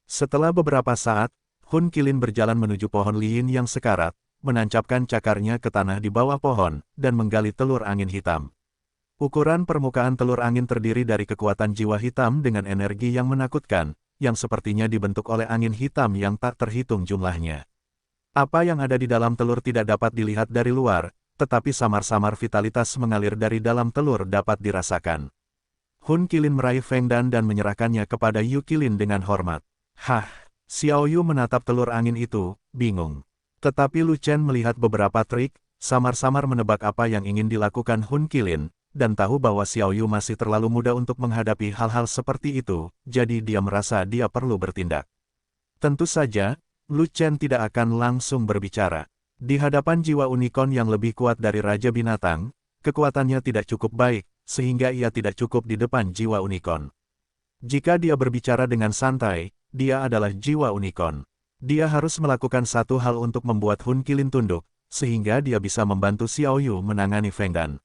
Setelah beberapa saat, Hun Qilin berjalan menuju pohon lien yang sekarat, menancapkan cakarnya ke tanah di bawah pohon, dan menggali telur angin hitam. Ukuran permukaan telur angin terdiri dari kekuatan jiwa hitam dengan energi yang menakutkan, yang sepertinya dibentuk oleh angin hitam yang tak terhitung jumlahnya. Apa yang ada di dalam telur tidak dapat dilihat dari luar, tetapi samar-samar vitalitas mengalir dari dalam telur dapat dirasakan. Hun Qilin meraih Feng Dan dan menyerahkannya kepada Yu Qilin dengan hormat. Hah, Xiao Yu menatap telur angin itu, bingung. Tetapi Lu Chen melihat beberapa trik, samar-samar menebak apa yang ingin dilakukan Hun Qilin, dan tahu bahwa Xiao Yu masih terlalu muda untuk menghadapi hal-hal seperti itu, jadi dia merasa dia perlu bertindak. Tentu saja, Lu Chen tidak akan langsung berbicara. Di hadapan jiwa unicorn yang lebih kuat dari Raja Binatang, kekuatannya tidak cukup baik, sehingga ia tidak cukup di depan jiwa unicorn. Jika dia berbicara dengan santai, dia adalah jiwa unicorn. Dia harus melakukan satu hal untuk membuat Hun Qilin tunduk, sehingga dia bisa membantu Xiao Yu menangani Feng Dan.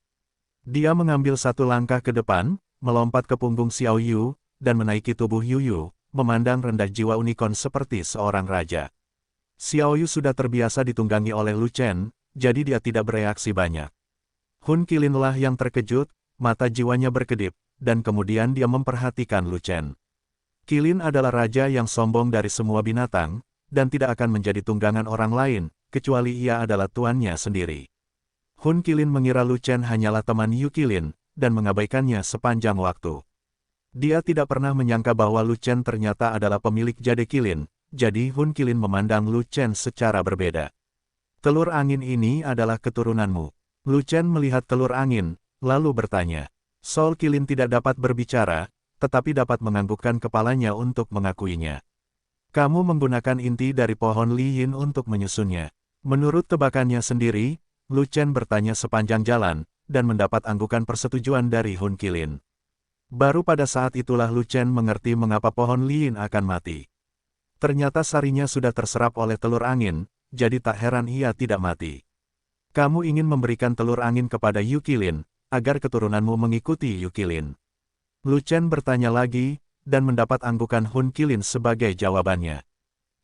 Dia mengambil satu langkah ke depan, melompat ke punggung Xiao Yu, dan menaiki tubuh Yu Yu, memandang rendah jiwa unicorn seperti seorang raja. Xiao Yu sudah terbiasa ditunggangi oleh Lu Chen, jadi dia tidak bereaksi banyak. Hun Qilin lah yang terkejut, mata jiwanya berkedip, dan kemudian dia memperhatikan Lu Chen. Qilin adalah raja yang sombong dari semua binatang, dan tidak akan menjadi tunggangan orang lain, kecuali ia adalah tuannya sendiri. Hun Qilin mengira Lu Chen hanyalah teman Yu Qilin, dan mengabaikannya sepanjang waktu. Dia tidak pernah menyangka bahwa Lu Chen ternyata adalah pemilik Jade Qilin, jadi Hun Qilin memandang Lu Chen secara berbeda. Telur angin ini adalah keturunanmu. Lu Chen melihat telur angin, lalu bertanya. Sol Qilin tidak dapat berbicara, tetapi dapat menganggukkan kepalanya untuk mengakuinya. Kamu menggunakan inti dari pohon lien untuk menyusunnya. Menurut tebakannya sendiri, Lu Chen bertanya sepanjang jalan, dan mendapat anggukan persetujuan dari Hun Qilin. Baru pada saat itulah Lu Chen mengerti mengapa pohon lien akan mati. Ternyata sarinya sudah terserap oleh telur angin, jadi tak heran ia tidak mati. Kamu ingin memberikan telur angin kepada Yu Qilin, agar keturunanmu mengikuti Yu Qilin. Lu Chen bertanya lagi, dan mendapat anggukan Hun Qilin sebagai jawabannya.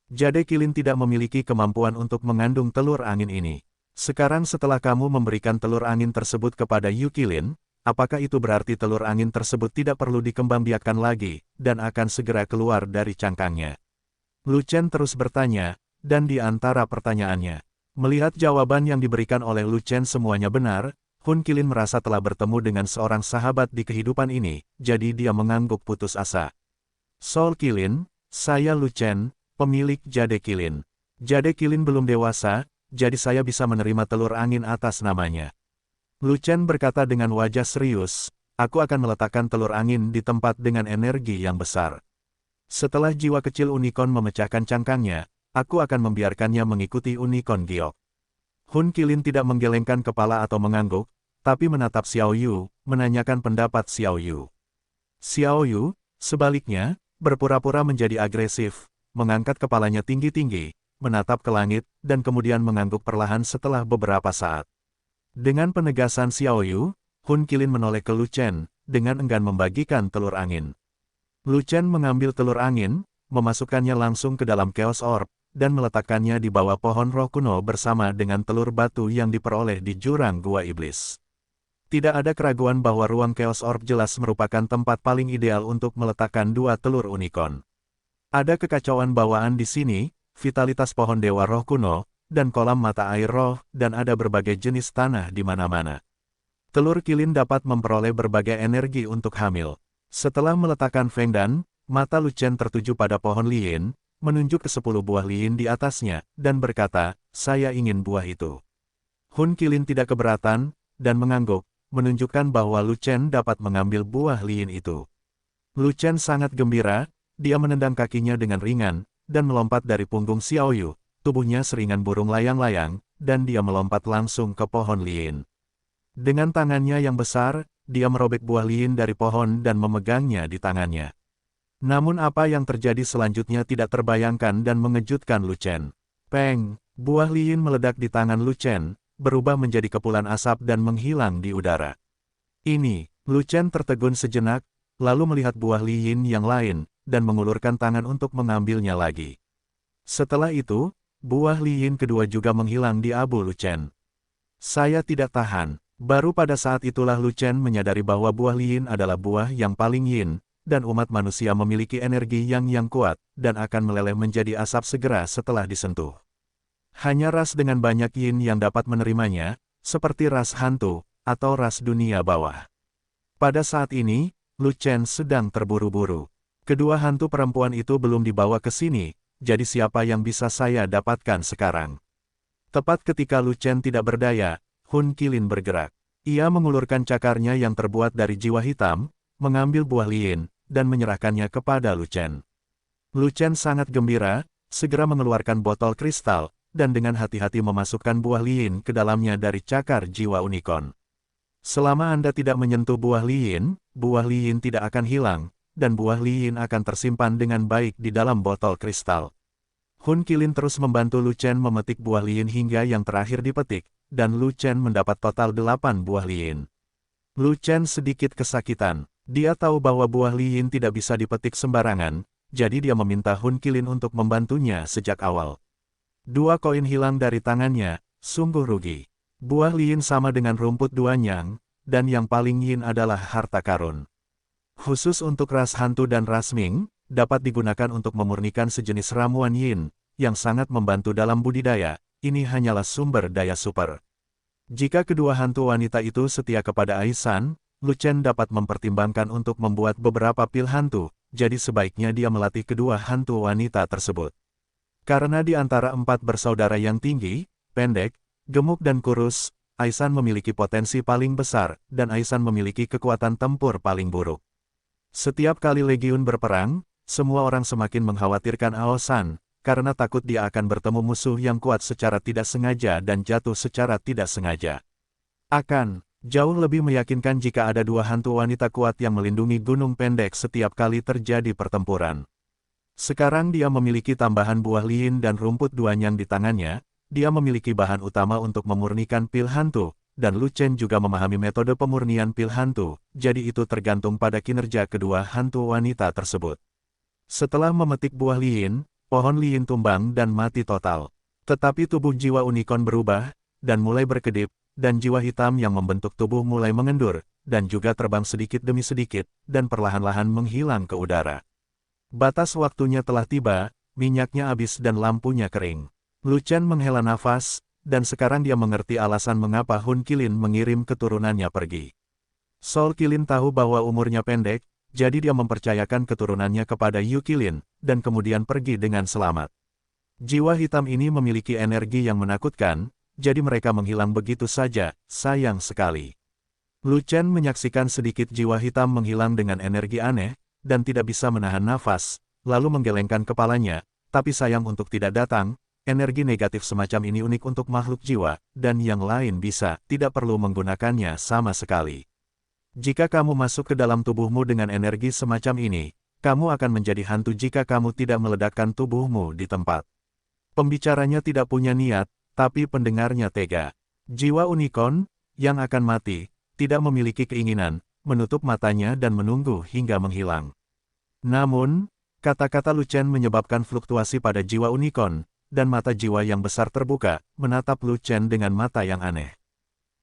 Jade Qilin tidak memiliki kemampuan untuk mengandung telur angin ini. Sekarang setelah kamu memberikan telur angin tersebut kepada Yu Qilin, apakah itu berarti telur angin tersebut tidak perlu dikembangbiakkan lagi, dan akan segera keluar dari cangkangnya? Lu Chen terus bertanya, dan di antara pertanyaannya, melihat jawaban yang diberikan oleh Lu Chen semuanya benar, Hun Qilin merasa telah bertemu dengan seorang sahabat di kehidupan ini, jadi dia mengangguk putus asa. Sol Qilin, saya Lu Chen, pemilik Jade Qilin. Jade Qilin belum dewasa, jadi saya bisa menerima telur angin atas namanya. Lu Chen berkata dengan wajah serius, aku akan meletakkan telur angin di tempat dengan energi yang besar. Setelah jiwa kecil unicorn memecahkan cangkangnya, aku akan membiarkannya mengikuti unicorn giok. Hun Qilin tidak menggelengkan kepala atau mengangguk, tapi menatap Xiao Yu, menanyakan pendapat Xiao Yu. Xiao Yu, sebaliknya, berpura-pura menjadi agresif, mengangkat kepalanya tinggi-tinggi, menatap ke langit, dan kemudian mengangguk perlahan setelah beberapa saat. Dengan penegasan Xiao Yu, Hun Qilin menoleh ke Lu Chen, dengan enggan membagikan telur angin. Lu Chen mengambil telur angin, memasukkannya langsung ke dalam Chaos Orb, dan meletakkannya di bawah pohon roh kuno bersama dengan telur batu yang diperoleh di jurang Gua Iblis. Tidak ada keraguan bahwa ruang Chaos Orb jelas merupakan tempat paling ideal untuk meletakkan dua telur unicorn. Ada kekacauan bawaan di sini, vitalitas pohon dewa roh kuno, dan kolam mata air roh, dan ada berbagai jenis tanah di mana-mana. Telur Qilin dapat memperoleh berbagai energi untuk hamil. Setelah meletakkan Feng Dan, mata Lu Chen tertuju pada pohon lien, menunjuk ke 10 buah lien di atasnya, dan berkata, saya ingin buah itu. Hun Qilin tidak keberatan, dan mengangguk, menunjukkan bahwa Lu Chen dapat mengambil buah lien itu. Lu Chen sangat gembira, dia menendang kakinya dengan ringan, dan melompat dari punggung Xiao Yu, tubuhnya seringan burung layang-layang, dan dia melompat langsung ke pohon lien. Dengan tangannya yang besar, dia merobek buah lien dari pohon dan memegangnya di tangannya. Namun apa yang terjadi selanjutnya tidak terbayangkan dan mengejutkan Lu Chen. Peng, buah lien meledak di tangan Lu Chen, berubah menjadi kepulan asap dan menghilang di udara. Ini, Lu Chen tertegun sejenak, lalu melihat buah lien yang lain, dan mengulurkan tangan untuk mengambilnya lagi. Setelah itu, buah lien kedua juga menghilang di abu Lu Chen. Saya tidak tahan. Baru pada saat itulah Lu Chen menyadari bahwa buah lien adalah buah yang paling yin, dan umat manusia memiliki energi yang kuat, dan akan meleleh menjadi asap segera setelah disentuh. Hanya ras dengan banyak yin yang dapat menerimanya, seperti ras hantu, atau ras dunia bawah. Pada saat ini, Lu Chen sedang terburu-buru. Kedua hantu perempuan itu belum dibawa ke sini, jadi siapa yang bisa saya dapatkan sekarang? Tepat ketika Lu Chen tidak berdaya, Hun Qilin bergerak. Ia mengulurkan cakarnya yang terbuat dari jiwa hitam, mengambil buah lien, dan menyerahkannya kepada Lu Chen. Lu Chen sangat gembira, segera mengeluarkan botol kristal, dan dengan hati-hati memasukkan buah lien ke dalamnya dari cakar jiwa unicorn. Selama Anda tidak menyentuh buah lien tidak akan hilang, dan buah lien akan tersimpan dengan baik di dalam botol kristal. Hun Qilin terus membantu Lu Chen memetik buah lien hingga yang terakhir dipetik, dan Lu Chen mendapat total 8 buah lien. Lu Chen sedikit kesakitan. Dia tahu bahwa buah lien tidak bisa dipetik sembarangan, jadi dia meminta Hun Qilin untuk membantunya sejak awal. 2 koin hilang dari tangannya, sungguh rugi. Buah lien sama dengan rumput duanyang, dan yang paling yin adalah harta karun. Khusus untuk ras hantu dan ras Ming, dapat digunakan untuk memurnikan sejenis ramuan yin, yang sangat membantu dalam budidaya. Ini hanyalah sumber daya super. Jika kedua hantu wanita itu setia kepada Aisan, Lu Chen dapat mempertimbangkan untuk membuat beberapa pil hantu, jadi sebaiknya dia melatih kedua hantu wanita tersebut. Karena di antara 4 bersaudara yang tinggi, pendek, gemuk dan kurus, Aisan memiliki potensi paling besar, dan Aisan memiliki kekuatan tempur paling buruk. Setiap kali legiun berperang, semua orang semakin mengkhawatirkan Aosan, karena takut dia akan bertemu musuh yang kuat secara tidak sengaja dan jatuh secara tidak sengaja. Jauh lebih meyakinkan jika ada 2 hantu wanita kuat yang melindungi gunung pendek setiap kali terjadi pertempuran. Sekarang dia memiliki tambahan buah lien dan rumput duanyang di tangannya, dia memiliki bahan utama untuk memurnikan pil hantu, dan Lu Chen juga memahami metode pemurnian pil hantu, jadi itu tergantung pada kinerja kedua hantu wanita tersebut. Setelah memetik buah lien, pohon lien tumbang dan mati total. Tetapi tubuh jiwa unicorn berubah, dan mulai berkedip, dan jiwa hitam yang membentuk tubuh mulai mengendur, dan juga terbang sedikit demi sedikit, dan perlahan-lahan menghilang ke udara. Batas waktunya telah tiba, minyaknya habis dan lampunya kering. Lu Chen menghela nafas, dan sekarang dia mengerti alasan mengapa Hun Qilin mengirim keturunannya pergi. Sol Qilin tahu bahwa umurnya pendek, jadi dia mempercayakan keturunannya kepada Yu Qilin, dan kemudian pergi dengan selamat. Jiwa hitam ini memiliki energi yang menakutkan, jadi mereka menghilang begitu saja, sayang sekali. Lu Chen menyaksikan sedikit jiwa hitam menghilang dengan energi aneh, dan tidak bisa menahan nafas, lalu menggelengkan kepalanya, tapi sayang untuk tidak datang, energi negatif semacam ini unik untuk makhluk jiwa, dan yang lain bisa, tidak perlu menggunakannya sama sekali. Jika kamu masuk ke dalam tubuhmu dengan energi semacam ini, kamu akan menjadi hantu jika kamu tidak meledakkan tubuhmu di tempat. Pembicaranya tidak punya niat, tapi pendengarnya tega. Jiwa unicorn, yang akan mati, tidak memiliki keinginan, menutup matanya dan menunggu hingga menghilang. Namun, kata-kata Lu Chen menyebabkan fluktuasi pada jiwa unicorn, dan mata jiwa yang besar terbuka, menatap Lu Chen dengan mata yang aneh.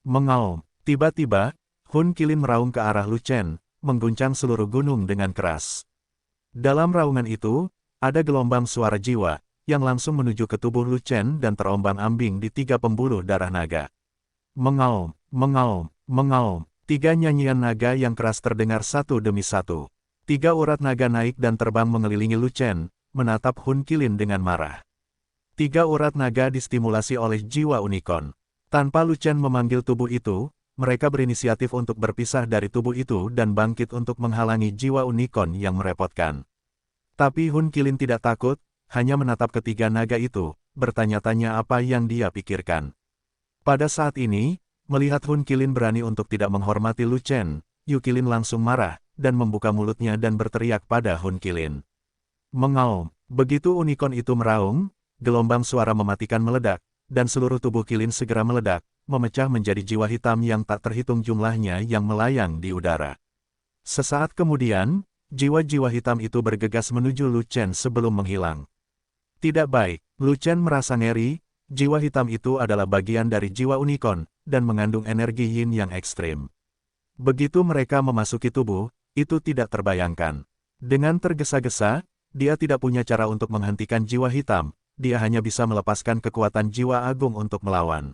Mengaum, tiba-tiba, Hun Qilin meraung ke arah Lu Chen, mengguncang seluruh gunung dengan keras. Dalam raungan itu, ada gelombang suara jiwa, yang langsung menuju ke tubuh Lu Chen dan terombang-ambing di 3 pembuluh darah naga. Mengaum, mengaum, mengaum, 3 nyanyian naga yang keras terdengar satu demi satu. 3 urat naga naik dan terbang mengelilingi Lu Chen, menatap Hun Qilin dengan marah. 3 urat naga distimulasi oleh jiwa unicorn. Tanpa Lu Chen memanggil tubuh itu, mereka berinisiatif untuk berpisah dari tubuh itu dan bangkit untuk menghalangi jiwa unicorn yang merepotkan. Tapi Hun Qilin tidak takut, hanya menatap ketiga naga itu, bertanya-tanya apa yang dia pikirkan. Pada saat ini, melihat Hun Qilin berani untuk tidak menghormati Lu Chen, Yu Qilin langsung marah, dan membuka mulutnya dan berteriak pada Hun Qilin. Mengaum, begitu unicorn itu meraung, gelombang suara mematikan meledak, dan seluruh tubuh Qilin segera meledak, memecah menjadi jiwa hitam yang tak terhitung jumlahnya yang melayang di udara. Sesaat kemudian, jiwa-jiwa hitam itu bergegas menuju Lu Chen sebelum menghilang. Tidak baik, Lu Chen merasa ngeri, jiwa hitam itu adalah bagian dari jiwa unicorn, dan mengandung energi yin yang ekstrim. Begitu mereka memasuki tubuh, itu tidak terbayangkan. Dengan tergesa-gesa, dia tidak punya cara untuk menghentikan jiwa hitam, dia hanya bisa melepaskan kekuatan jiwa agung untuk melawan.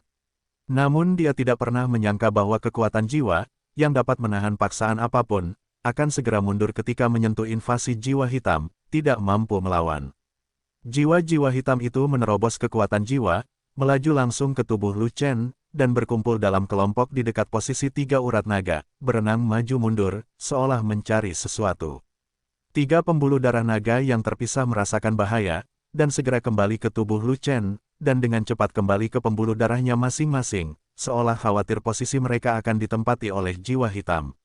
Namun dia tidak pernah menyangka bahwa kekuatan jiwa, yang dapat menahan paksaan apapun, akan segera mundur ketika menyentuh invasi jiwa hitam, tidak mampu melawan. Jiwa-jiwa hitam itu menerobos kekuatan jiwa, melaju langsung ke tubuh Lu Chen, dan berkumpul dalam kelompok di dekat posisi 3 urat naga, berenang maju mundur, seolah mencari sesuatu. 3 pembuluh darah naga yang terpisah merasakan bahaya, dan segera kembali ke tubuh Lu Chen, dan dengan cepat kembali ke pembuluh darahnya masing-masing, seolah khawatir posisi mereka akan ditempati oleh jiwa hitam.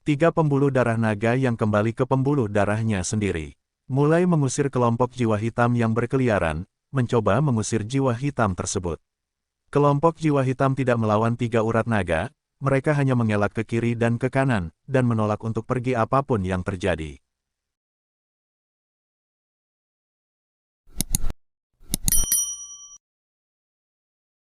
3 pembuluh darah naga yang kembali ke pembuluh darahnya sendiri. Mulai mengusir kelompok jiwa hitam yang berkeliaran, mencoba mengusir jiwa hitam tersebut. Kelompok jiwa hitam tidak melawan 3 urat naga, mereka hanya mengelak ke kiri dan ke kanan, dan menolak untuk pergi apapun yang terjadi.